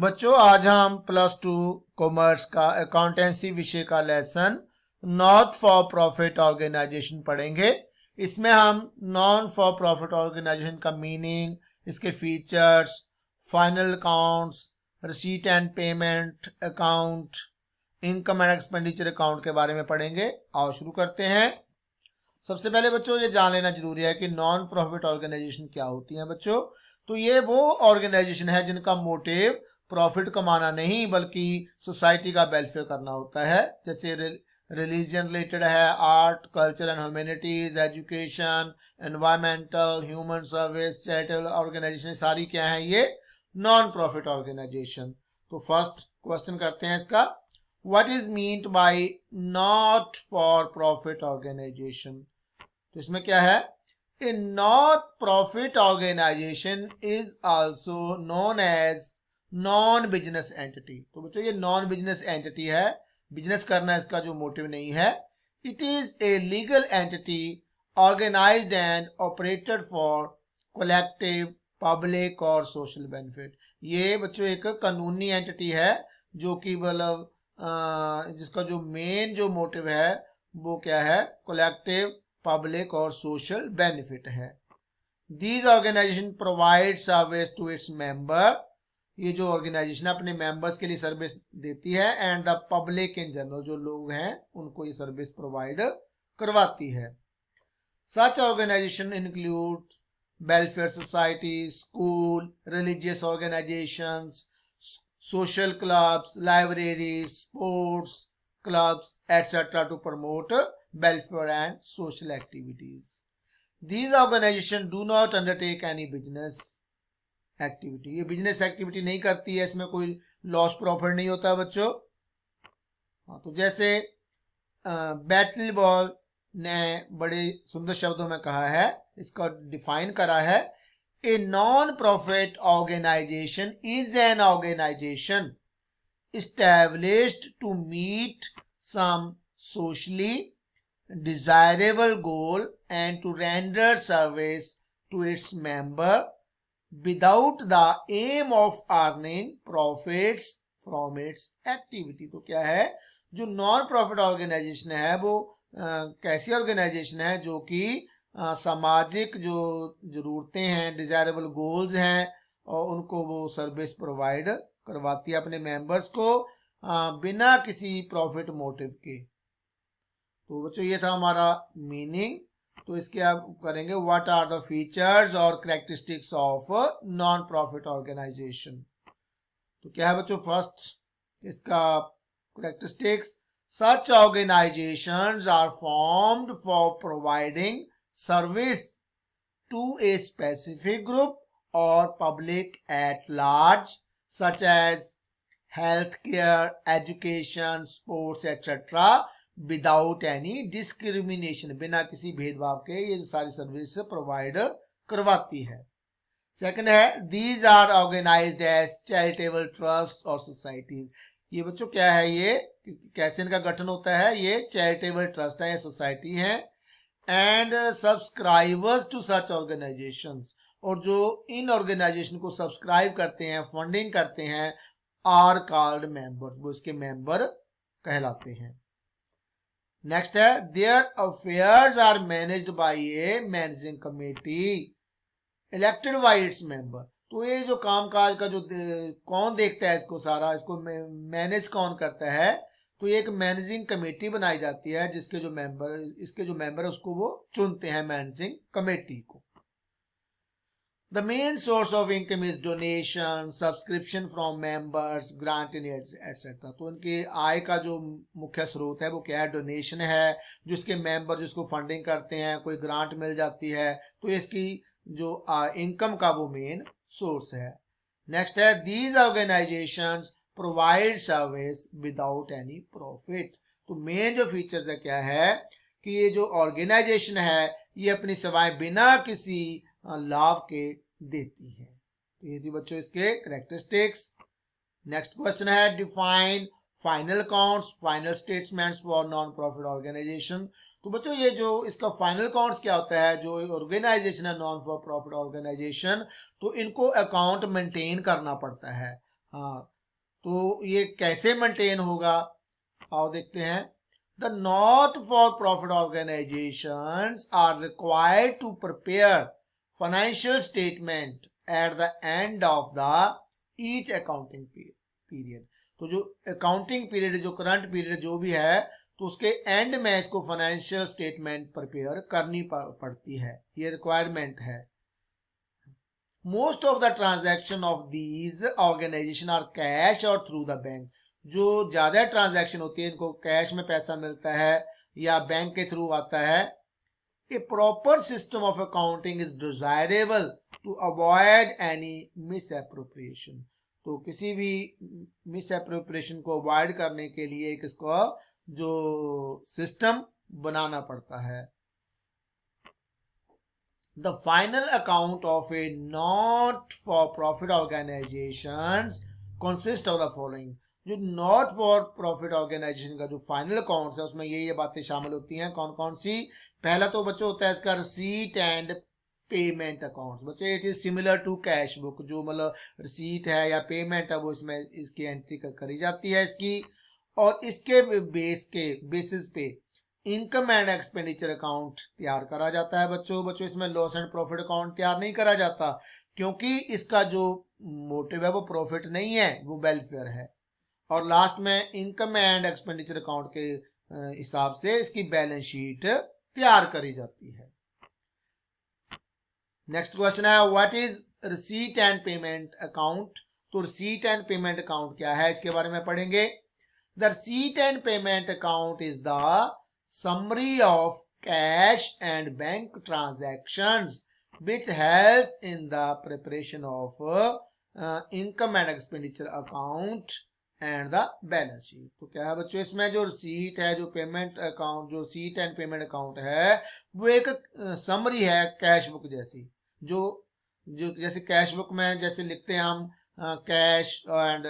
बच्चों आज हम +2 कॉमर्स का अकाउंटेंसी विषय का lesson not for profit organization पढ़ेंगे। इसमें हम नॉन फॉर प्रॉफिट ऑर्गेनाइजेशन का मीनिंग, इसके features, final accounts, receipt and payment account, income and expenditure account के बारे में पढ़ेंगे। आओ शुरू करते हैं। सबसे पहले बच्चों ये जान लेना जरूरी है कि नॉन प्रॉफिट ऑर्गेनाइजेशन क्या होती है। बच्चों तो ये वो ऑर्गेनाइजेशन है जिनका मोटिव प्रॉफिट कमाना नहीं बल्कि सोसाइटी का वेलफेयर करना होता है। जैसे रिलीजन रिलेटेड है, art, culture and humanities, education, environmental, human service, charitable organisation, सारी क्या है ये नॉन प्रॉफिट ऑर्गेनाइजेशन। तो फर्स्ट क्वेश्चन करते हैं इसका, what is meant by not for profit organisation. तो इसमें क्या है, a not profit organisation is also known as non business entity. तो बच्चों ये नॉन बिजनेस एंटिटी है, बिजनेस करना इसका जो मोटिव नहीं है। It is a legal entity organized and operated for collective public और सोशल बेनिफिट। ये बच्चों एक कानूनी एंटिटी है जो कि मतलब जिसका जो मेन जो मोटिव है वो क्या है, कलेक्टिव पब्लिक और सोशल बेनिफिट है। These organization provide service to its member. ये जो ऑर्गेनाइजेशन अपने मेंबर्स के लिए सर्विस देती है and the public in general, जो लोग हैं उनको ये सर्विस प्रोवाइड करवाती है। Such organisation include welfare society, school, religious organisations, social clubs, libraries, sports clubs, etc. to promote welfare and social activities. These organizations do not undertake any business activity. ये business activity नहीं करती है, इसमें कोई loss profit नहीं होता बच्चों। तो जैसे बैटल बॉल ने बड़े सुंदर शब्दों में कहा है, इसका डिफाइन करा है, a non-profit organization is an organization established to meet some socially desirable goal and to render service to its member without the aim of earning profits from its activity। तो क्या है, जो नॉन प्रॉफिट ऑर्गेनाइजेशन है वो कैसी organisation है जो कि सामाजिक जो जरूरतें हैं, डिजायरेबल गोल्स हैं, और उनको वो सर्विस प्रोवाइड करवाती है अपने मेंबर्स को बिना किसी प्रॉफिट मोटिव के। तो बच्चों ये था हमारा मीनिंग। तो इसके आप करेंगे, व्हाट आर द फीचर्स और characteristics of non profit organisation. तो क्या है बच्चों, फर्स्ट इसका characteristics, such organizations are formed for providing service to a specific group or public at large, such as healthcare, education, sports, etc. without any discrimination। बिना किसी भेदभाव के ये सारी सर्विस प्रोवाइड करवाती है। सेकंड है, these are organized as charitable trusts और societies। ये बच्चों क्या है, ये कैसे इनका गठन होता है, ये चैरिटेबल ट्रस्ट है या सोसाइटी है। And subscribers to such organizations, और जो इन ऑर्गेनाइजेशन को सब्सक्राइब करते हैं, फंडिंग करते हैं, आर कॉल्ड मेंबर्स, वो इसके मेंबर कहलाते हैं। नेक्स्ट है, their affairs are managed by a managing committee elected by its member. तो ये जो कामकाज का जो कौन देखता है इसको सारा, इसको मैनेज कौन करता है, तो ये एक मैनेजिंग कमेटी बनाई जाती है जिसके जो मेंबर, इसके जो मेंबर है उसको वो चुनते हैं मैनेजिंग कमेटी को। The main source of income is donation, subscription from members, grant in etcetera. तो इनके आय का जो मुख्य स्रोत है वो क्या है, डोनेशन है, जिसके मेंबर जिसको फंडिंग करते हैं, कोई ग्रांट मिल जाती है, तो इसकी जो इनकम का वो मेन सोर्स है। नेक्स्ट है, these organisations provide service without any profit. तो मेन जो फीचर्स है क्या है कि ये जो ऑर्गेनाइजेशन है ये अपनी सेवाएं बिना किसी लाभ के देती है। तो ये थी बच्चों इसके कैरेक्टरिस्टिक्स। नेक्स्ट क्वेश्चन है, define final accounts, final statements for non profit organisation. तो बच्चों ये जो इसका फाइनल अकाउंट्स क्या होता है, जो ऑर्गेनाइजेशन है नॉन फॉर प्रॉफिट ऑर्गेनाइजेशन, तो इनको अकाउंट मेंटेन करना पड़ता है। हाँ, तो ये कैसे मेंटेन होगा, आओ देखते हैं। The not for profit organizations are required to prepare financial statement at the end of the each accounting period. तो जो अकाउंटिंग पीरियड, जो करंट पीरियड जो भी है, तो उसके एंड में इसको फाइनेंशियल स्टेटमेंट प्रिपेयर करनी पड़ती है, ये रिक्वायरमेंट है। Most of the transaction of these organization are cash और थ्रू द बैंक। जो ज्यादा ट्रांजैक्शन होती है, इनको कैश में पैसा मिलता है या बैंक के थ्रू आता है। A proper system of accounting is desirable to avoid any misappropriation. तो किसी भी मिस एप्रोप्रिएशन को अवॉइड करने के लिए किसको जो सिस्टम बनाना पड़ता है। The final account of a not for profit organizations consist of the following। जो नॉट फॉर प्रॉफिट ऑर्गेनाइजेशन का जो फाइनल अकाउंट्स है उसमें ये बातें शामिल होती हैं। कौन कौन सी? पहला तो बच्चों होता है इसका रिसीट एंड पेमेंट अकाउंट्स। बच्चे it is similar to cash book, जो मतलब रिसीट है या पेमेंट है वो इसमें इसकी एंट्री करी जाती है इसकी। और इसके बेसिस पे इनकम एंड एक्सपेंडिचर अकाउंट तैयार करा जाता है। बच्चों इसमें लॉस एंड प्रॉफिट अकाउंट तैयार नहीं करा जाता, क्योंकि इसका जो मोटिव है वो प्रॉफिट नहीं है, वो वेलफेयर है। और लास्ट में इनकम एंड एक्सपेंडिचर अकाउंट के हिसाब से इसकी बैलेंस शीट तैयार करी जाती है। नेक्स्ट क्वेश्चन है what is receipt and payment account. तो रिसीट एंड पेमेंट अकाउंट क्या है, इसके बारे में पढ़ेंगे। The receipt and payment account is the summary of cash and bank transactions which helps in the preparation of income and expenditure account and the balance sheet। तो क्या है बच्चों, इसमें जो रिसीट है, जो पेमेंट अकाउंट, जो रिसीट एंड पेमेंट अकाउंट है, वो एक समरी है कैश बुक जैसी। जो जो जैसे कैश बुक में जैसे लिखते हैं हम कैश एंड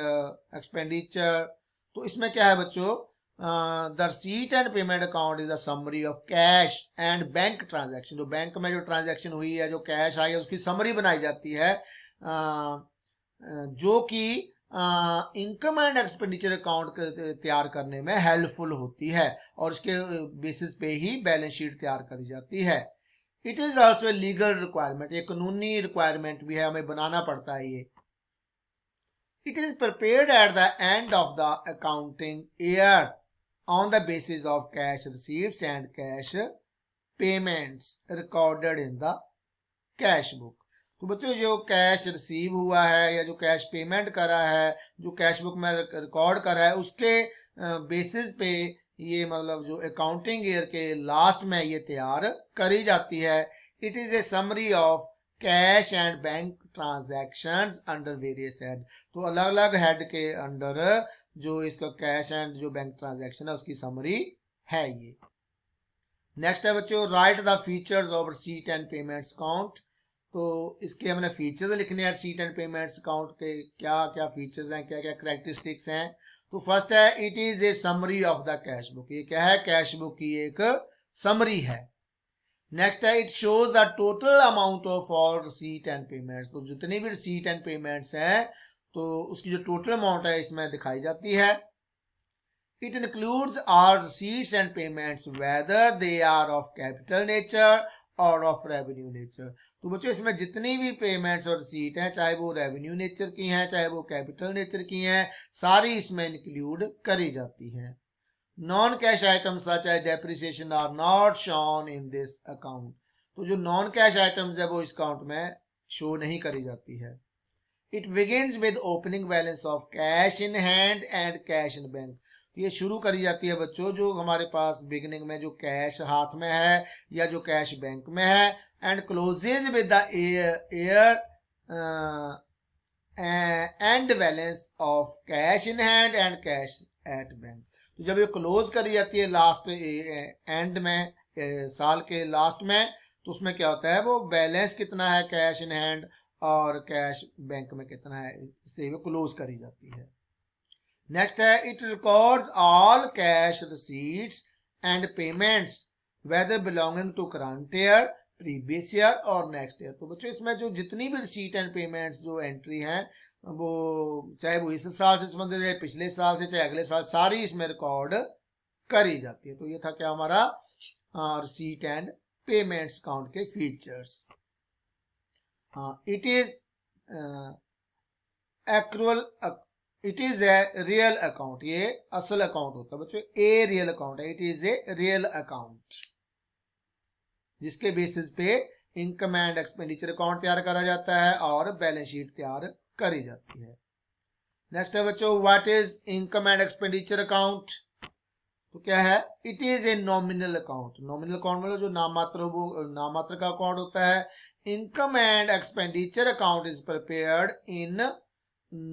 एक्सपेंडिचर, तो इसमें क्या है बच्चों, the receipt and payment account is a summary of cash and bank transaction. जो बैंक में जो ट्रांजैक्शन हुई है, जो कैश आई है, उसकी समरी बनाई जाती है, जो कि इनकम एंड एक्सपेंडिचर अकाउंट तैयार करने में हेल्पफुल होती है, और उसके बेसिस पे ही बैलेंस शीट तैयार करी जाती है। It is also a legal requirement, ये कानूनी रिक्वायरमेंट भी है, हमें बनाना पड़ता है ये। It is prepared eight the end of the accounting year on the basis of cash receipts and cash payments recorded in the cash book। तो बच्चों जो कैश रिसीव हुआ है या जो कैश पेमेंट करा है, जो कैश बुक में रिकॉर्ड करा है, उसके बेसिस पे ये मतलब जो अकाउंटिंग ईयर के लास्ट में ये तैयार करी जाती है। It is A summary of cash and bank transactions under various head. तो अलग अलग हेड के अंडर जो इसका कैश एंड जो बैंक ट्रांजैक्शन है उसकी समरी है ये। नेक्स्ट है बच्चों right the features of receipt and payments account. तो इसके हमने फीचर्स लिखने हैं रिसीट एंड पेमेंट्स अकाउंट के, क्या क्या फीचर्स हैं, क्या क्या कैरेक्टरिस्टिक्स हैं। तो फर्स्ट है it is A summary of the cash book. ये क्या है, कैश बुक की एक समरी है। नेक्स्ट है it shows the total amount of all receipt and payments. तो जितनी भी रिसीट एंड पेमेंट्स हैं तो उसकी जो टोटल अमाउंट है इसमें दिखाई जाती है। It includes all receipts and payments whether they are of capital nature और ऑफ रेवेन्यू नेचर। तो बच्चों इसमें जितनी भी पेमेंट्स और रिसीट हैं, चाहे वो रेवेन्यू नेचर की हैं, चाहे वो कैपिटल नेचर की हैं, सारी इसमें इंक्लूड करी जाती हैं। Non cash items such as depreciation are not shown in this account. तो जो नॉन कैश आइटम्स है वो इस अकाउंट में शो नहीं करी जाती है। It begins with opening balance of cash in hand and cash in bank। ये शुरू करी जाती है बच्चों जो हमारे पास बिगिनिंग में जो कैश हाथ में है या जो कैश बैंक में है, and closes with the year end balance of cash in hand and cash at bank. तो जब ये क्लोज करी जाती है लास्ट एंड में, साल के लास्ट में, तो उसमें क्या होता है, वो बैलेंस कितना है कैश इन हैंड और कैश बैंक में कितना है, इससे वो क्लोज करी जाती है। नेक्स्ट है it records all cash receipts and payments whether belonging to current year, previous year और नेक्स्ट ईयर। तो बच्चों इसमें जो जितनी भी रिसीट एंड पेमेंट्स जो एंट्री हैं वो चाहे वो इस साल से संबंधित है, पिछले साल से, चाहे अगले साल, सारी इसमें रिकॉर्ड करी जाती है। तो ये था क्या हमारा रिसीट एंड पेमेंट्स अकाउंट के features. It is accrual, it is a real account, ये असल अकाउंट होता है बच्चों, ए रियल अकाउंट है, it is a real account जिसके बेसिस पे इनकम एंड एक्सपेंडिचर अकाउंट तैयार करा जाता है और बैलेंस शीट तैयार करी जाती है। नेक्स्ट है बच्चों what is income and expenditure account. तो क्या है, it is a nominal account. Nominal account मतलब जो नाममात्र, वो नाममात्र का अकाउंट होता है। Income and expenditure account is prepared in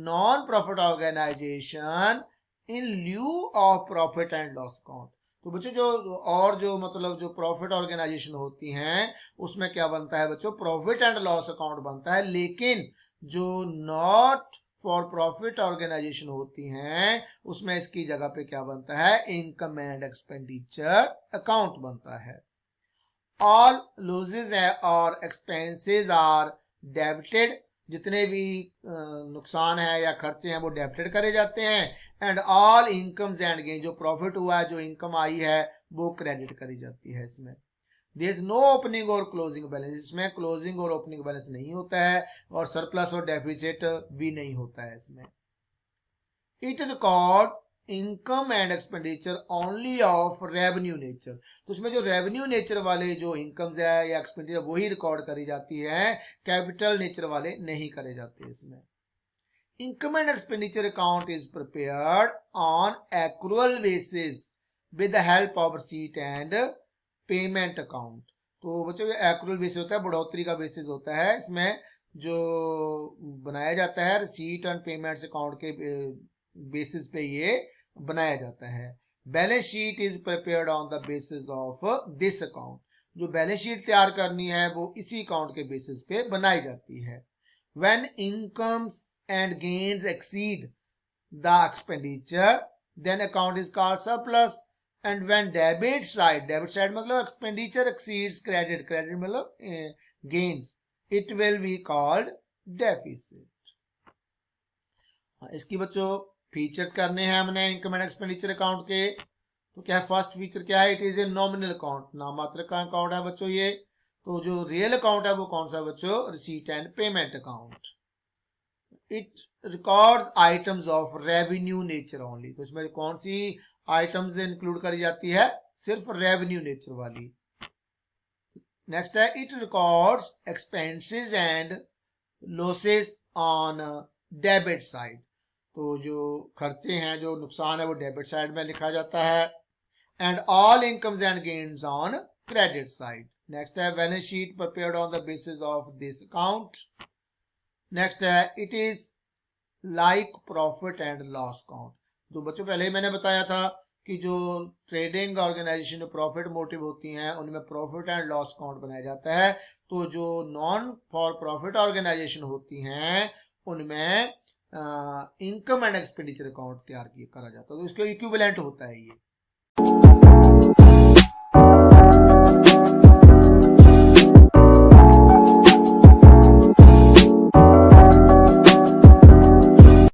non profit organization in lieu of profit and loss account. तो बच्चों जो और जो मतलब जो प्रॉफिट ऑर्गेनाइजेशन होती हैं उसमें क्या बनता है बच्चों, प्रॉफिट एंड लॉस अकाउंट बनता है। लेकिन जो नॉट फॉर प्रॉफिट ऑर्गेनाइजेशन होती हैं उसमें इसकी जगह पे क्या बनता है, इनकम एंड एक्सपेंडिचर अकाउंट बनता है। ऑल लॉसेस और एक्सपेंसेस आर डेबिटेड, जितने भी नुकसान है या खर्चे हैं वो डेबिटेड करे जाते हैं। And all incomes and gain, जो प्रॉफिट हुआ है, जो इनकम आई है वो क्रेडिट करी जाती है इसमें। देयर इज नो ओपनिंग और क्लोजिंग बैलेंस, इसमें क्लोजिंग और ओपनिंग बैलेंस नहीं होता है और सरप्लस और डेफिसिट भी नहीं होता है इसमें। It record income and expenditure only of revenue nature, तो उसमें जो रेवेन्यू नेचर वाले जो इनकम्स है या एक्सपेंडिचर वही रिकॉर्ड करी जाती है, कैपिटल नेचर वाले नहीं करे जाते इसमें। Income and expenditure account is prepared on accrual basis with the help of receipt and payment account. तो बच्चों एक्रूअल बेसिस होता है, बढ़ोतरी का बेसिस होता है। इसमें जो बनाया जाता है रिसीट एंड पेमेंट्स अकाउंट के बेसिस पे ये बनाया जाता है। Balance sheet is prepared on the basis of this account, जो बैलेंस शीट तैयार करनी है वो इसी अकाउंट के बेसिस पे बनाई जाती है। When incomes and gains exceed the expenditure then account is called surplus. And when debit side मतलब एक्सपेंडिचर एक्सीड्स क्रेडिट, क्रेडिट मतलब gains, it will be called deficit. इसकी बच्चों फीचर्स करने हैं हमने इनकम एंड एक्सपेंडिचर अकाउंट के। तो क्या है, फर्स्ट फीचर क्या है, it is a nominal account, नाममात्र का अकाउंट है बच्चों ये। तो जो रियल अकाउंट है वो कौन सा बच्चों, receipt and payment account. It records items of revenue nature only, तो इसमें कौन सी आइटम्स इंक्लूड करी जाती है, सिर्फ रेवेन्यू नेचर वाली। नेक्स्ट है it records expenses and losses on debit side, तो जो खर्चे हैं, जो नुकसान है वो डेबिट साइड में लिखा जाता है। And all incomes and gains on credit side. Next है balance sheet prepared on the basis of this account. Next है it is like profit and loss account, जो बच्चों पहले ही मैंने बताया था कि जो ट्रेडिंग ऑर्गेनाइजेशन प्रॉफिट मोटिव होती हैं उनमें प्रॉफिट एंड लॉस अकाउंट बनाया जाता है। तो जो नॉन फॉर प्रॉफिट ऑर्गेनाइजेशन होती हैं उनमें इनकम एंड एक्सपेंडिचर अकाउंट तैयार करा जाता है, तो इसके इक्विवेलेंट होता है ये।